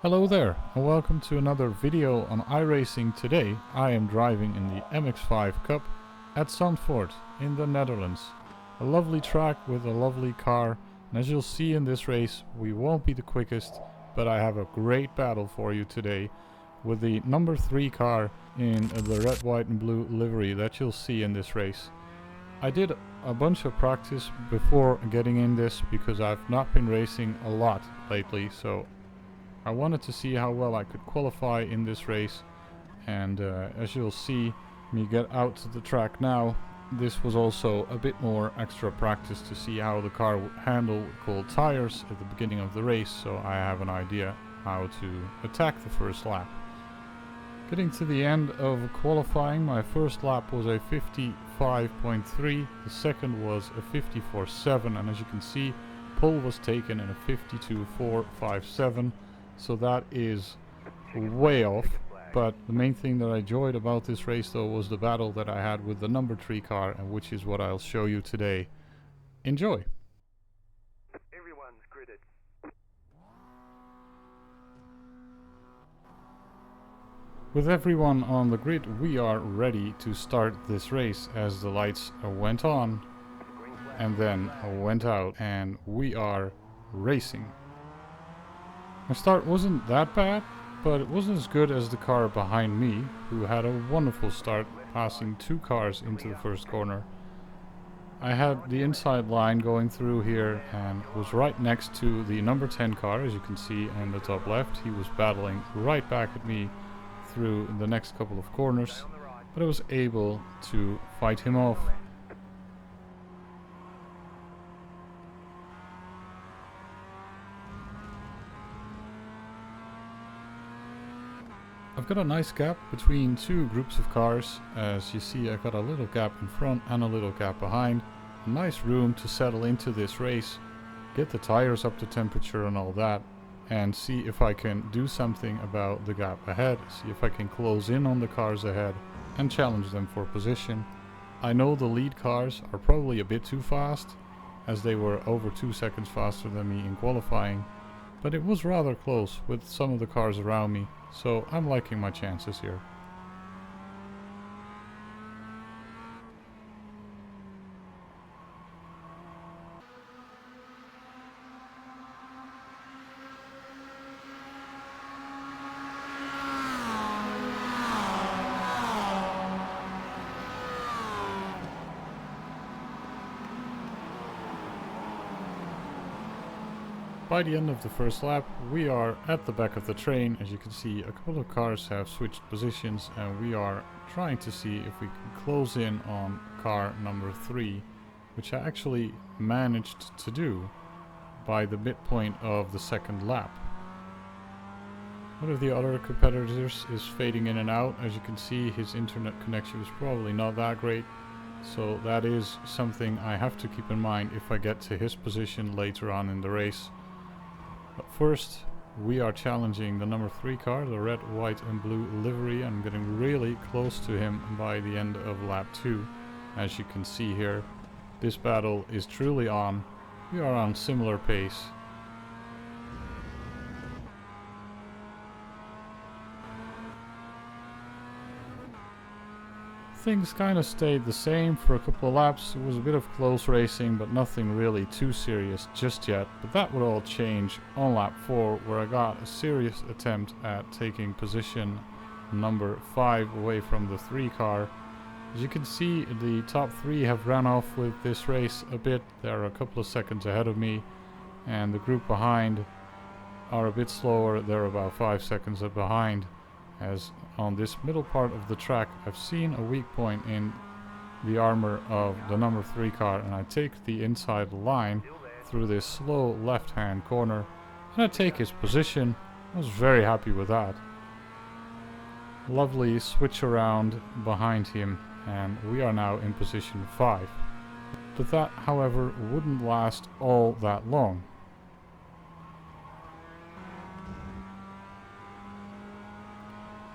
Hello there, and welcome to another video on iRacing. Today I am driving in the MX5 Cup at Zandvoort in the Netherlands. A lovely track with a lovely car, and as you'll see in this race we won't be the quickest, but I have a great battle for you today with the number 3 car in the red, white and blue livery that you'll see in this race. I did a bunch of practice before getting in this because I've not been racing a lot lately, so I wanted to see how well I could qualify in this race, and as you'll see me get out to the track now, this was also a bit more extra practice to see how the car would handle cold tires at the beginning of the race, so I have an idea how to attack the first lap. Getting to the end of qualifying, my first lap was a 55.3, the second was a 54.7, and as you can see, pole was taken in a 52.457. So that is way off, but the main thing that I enjoyed about this race though was the battle that I had with the number 3 car, and which is what I'll show you today. Enjoy! Everyone's gridded. With everyone on the grid, we are ready to start this race as the lights went on and then went out, and we are racing. My start wasn't that bad, but it wasn't as good as the car behind me, who had a wonderful start, passing 2 cars into the first corner. I had the inside line going through here and was right next to the number 10 car, as you can see in the top left. He was battling right back at me through the next couple of corners, but I was able to fight him off. I've got a nice gap between 2 groups of cars. As you see, I got a little gap in front and a little gap behind. A nice room to settle into this race, get the tires up to temperature and all that, and see if I can do something about the gap ahead, see if I can close in on the cars ahead and challenge them for position. I know the lead cars are probably a bit too fast, as they were over 2 seconds faster than me in qualifying, but it was rather close with some of the cars around me. So I'm liking my chances here. By the end of the first lap, we are at the back of the train. As you can see, a couple of cars have switched positions, and we are trying to see if we can close in on car number 3, which I actually managed to do by the midpoint of the second lap. One of the other competitors is fading in and out. As you can see, his internet connection is probably not that great, so that is something I have to keep in mind if I get to his position later on in the race. But first, we are challenging the number 3 car, the red, white and blue livery. I'm getting really close to him by the end of lap 2. As you can see here, this battle is truly on. We are on similar pace. Things kind of stayed the same for a couple of laps. It was a bit of close racing, but nothing really too serious just yet. But that would all change on lap 4, where I got a serious attempt at taking position number 5 away from the 3 car. As you can see, the top 3 have ran off with this race a bit. They're a couple of seconds ahead of me, and the group behind are a bit slower. They're about 5 seconds behind. As on this middle part of the track, I've seen a weak point in the armor of the number 3 car, and I take the inside line through this slow left hand corner and I take his position. I was very happy with that. Lovely switch around behind him, and we are now in position 5. But that, however, wouldn't last all that long.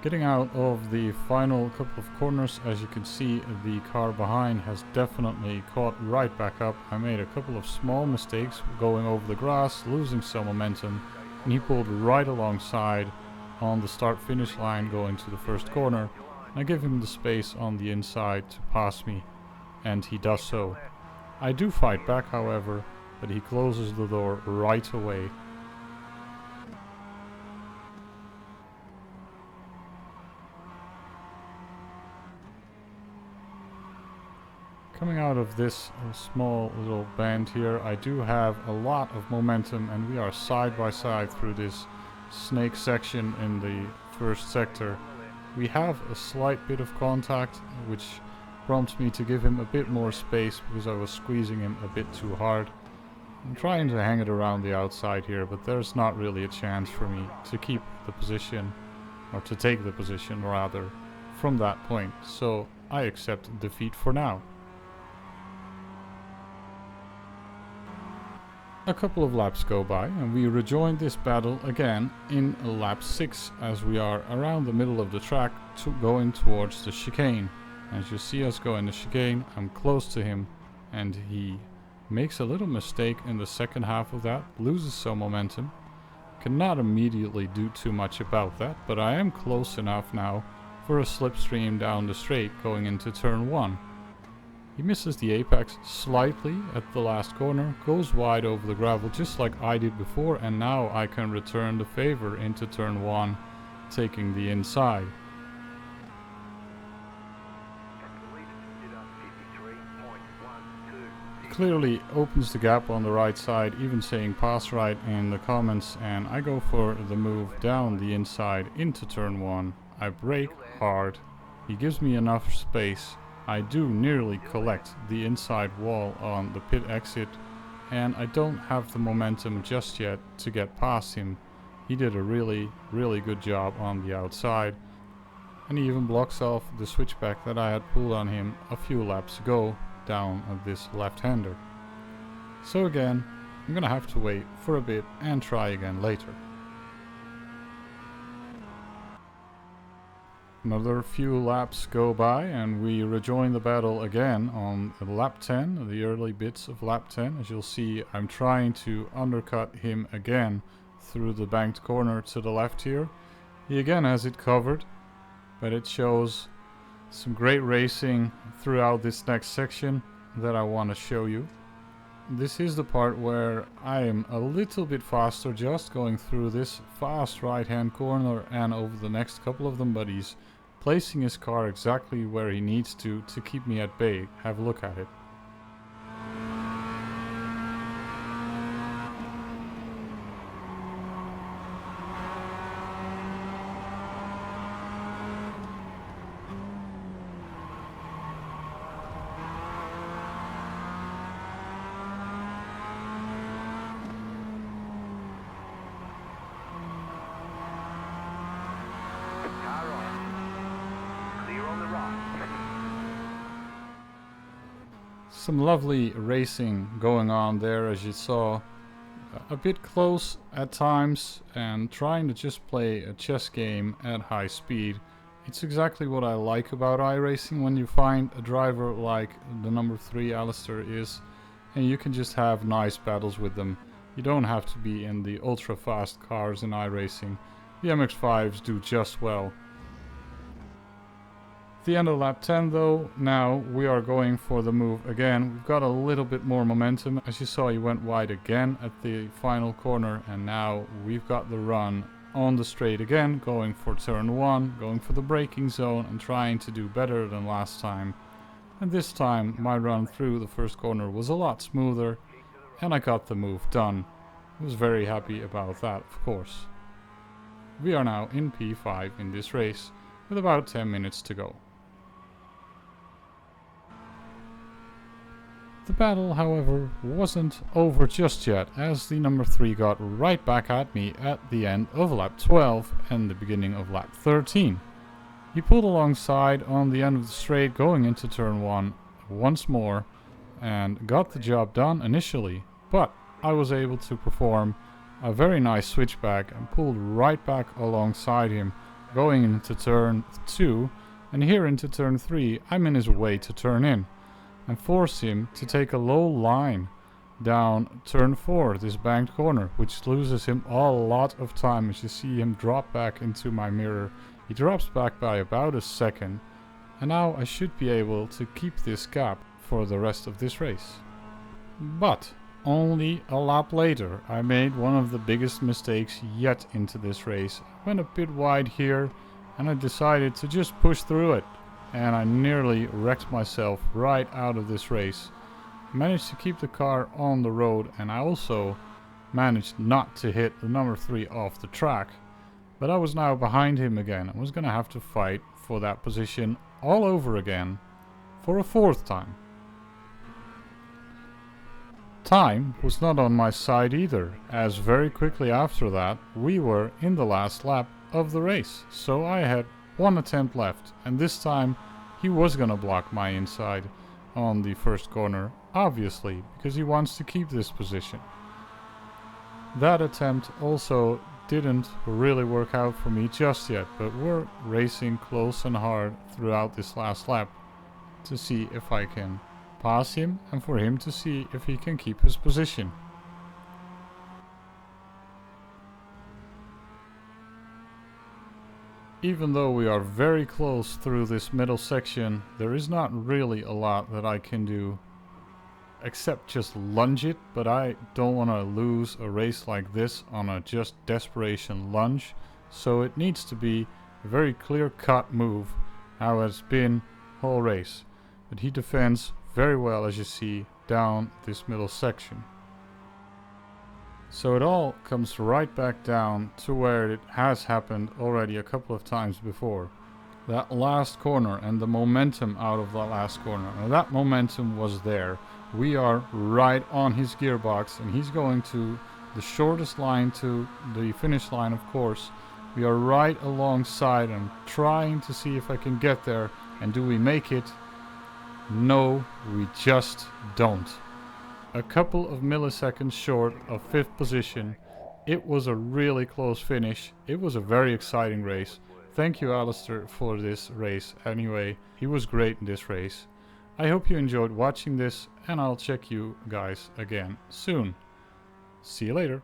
Getting out of the final couple of corners, as you can see, the car behind has definitely caught right back up. I made a couple of small mistakes going over the grass, losing some momentum, and he pulled right alongside on the start-finish line going to the first corner. I give him the space on the inside to pass me, and he does so. I do fight back, however, but he closes the door right away. Coming out of this small little bend here, I do have a lot of momentum, and we are side by side through this snake section in the first sector. We have a slight bit of contact, which prompts me to give him a bit more space because I was squeezing him a bit too hard. I'm trying to hang it around the outside here, but there's not really a chance for me to keep the position, or to take the position rather, from that point, so I accept defeat for now. A couple of laps go by and we rejoin this battle again in lap 6 as we are around the middle of the track going towards the chicane. As you see us go in the chicane, I'm close to him and he makes a little mistake in the second half of that, loses some momentum. Cannot immediately do too much about that, but I am close enough now for a slipstream down the straight going into turn 1. He misses the apex slightly at the last corner, goes wide over the gravel just like I did before, and now I can return the favor into turn 1, taking the inside. He clearly opens the gap on the right side, even saying pass right in the comments, and I go for the move down the inside into turn 1. I brake hard, he gives me enough space. I do nearly collect the inside wall on the pit exit, and I don't have the momentum just yet to get past him. He did a really good job on the outside, and he even blocks off the switchback that I had pulled on him a few laps ago down at this left-hander. So again, I'm gonna have to wait for a bit and try again later. Another few laps go by and we rejoin the battle again on lap 10, the early bits of lap 10. As you'll see, I'm trying to undercut him again through the banked corner to the left here. He again has it covered, but it shows some great racing throughout this next section that I want to show you. This is the part where I am a little bit faster, just going through this fast right-hand corner and over the next couple of them, but he's placing his car exactly where he needs to keep me at bay. Have a look at it. Some lovely racing going on there, as you saw. A bit close at times and trying to just play a chess game at high speed. It's exactly what I like about iRacing, when you find a driver like the number 3 Alistair is, and you can just have nice battles with them. You don't have to be in the ultra fast cars in iRacing. The MX5s do just well. The end of lap 10 though, now we are going for the move again. We've got a little bit more momentum. As you saw, he went wide again at the final corner, and now we've got the run on the straight again, going for turn 1, going for the braking zone and trying to do better than last time. And this time my run through the first corner was a lot smoother and I got the move done. I was very happy about that, of course. We are now in P5 in this race with about 10 minutes to go. The battle, however, wasn't over just yet, as the number 3 got right back at me at the end of lap 12 and the beginning of lap 13. He pulled alongside on the end of the straight going into turn 1 once more and got the job done initially, but I was able to perform a very nice switchback and pulled right back alongside him going into turn 2, and here into turn 3 I'm in his way to turn in and force him to take a low line down turn 4, this banked corner, which loses him a lot of time. As you see him drop back into my mirror, he drops back by about a second, and now I should be able to keep this gap for the rest of this race. But only a lap later, I made one of the biggest mistakes yet into this race. I went a bit wide here, and I decided to just push through it, and I nearly wrecked myself right out of this race. Managed to keep the car on the road, and I also managed not to hit the number 3 off the track. But I was now behind him again and was gonna have to fight for that position all over again for a 4th time. Time was not on my side either, as very quickly after that we were in the last lap of the race. So I had one attempt left, and this time he was gonna block my inside on the first corner, obviously, because he wants to keep this position. That attempt also didn't really work out for me just yet, but we're racing close and hard throughout this last lap to see if I can pass him and for him to see if he can keep his position. Even though we are very close through this middle section, there is not really a lot that I can do except just lunge it, but I don't want to lose a race like this on a just desperation lunge, so it needs to be a very clear-cut move, how it's been whole race. But he defends very well, as you see, down this middle section. So it all comes right back down to where it has happened already a couple of times before. That last corner and the momentum out of that last corner. Now that momentum was there. We are right on his gearbox and he's going to the shortest line to the finish line, of course. We are right alongside him, trying to see if I can get there. And do we make it? No, we just don't. A couple of milliseconds short of 5th position. It was a really close finish. It was a very exciting race. Thank you, Alistair, for this race. Anyway, he was great in this race. I hope you enjoyed watching this, and I'll check you guys again soon. See you later.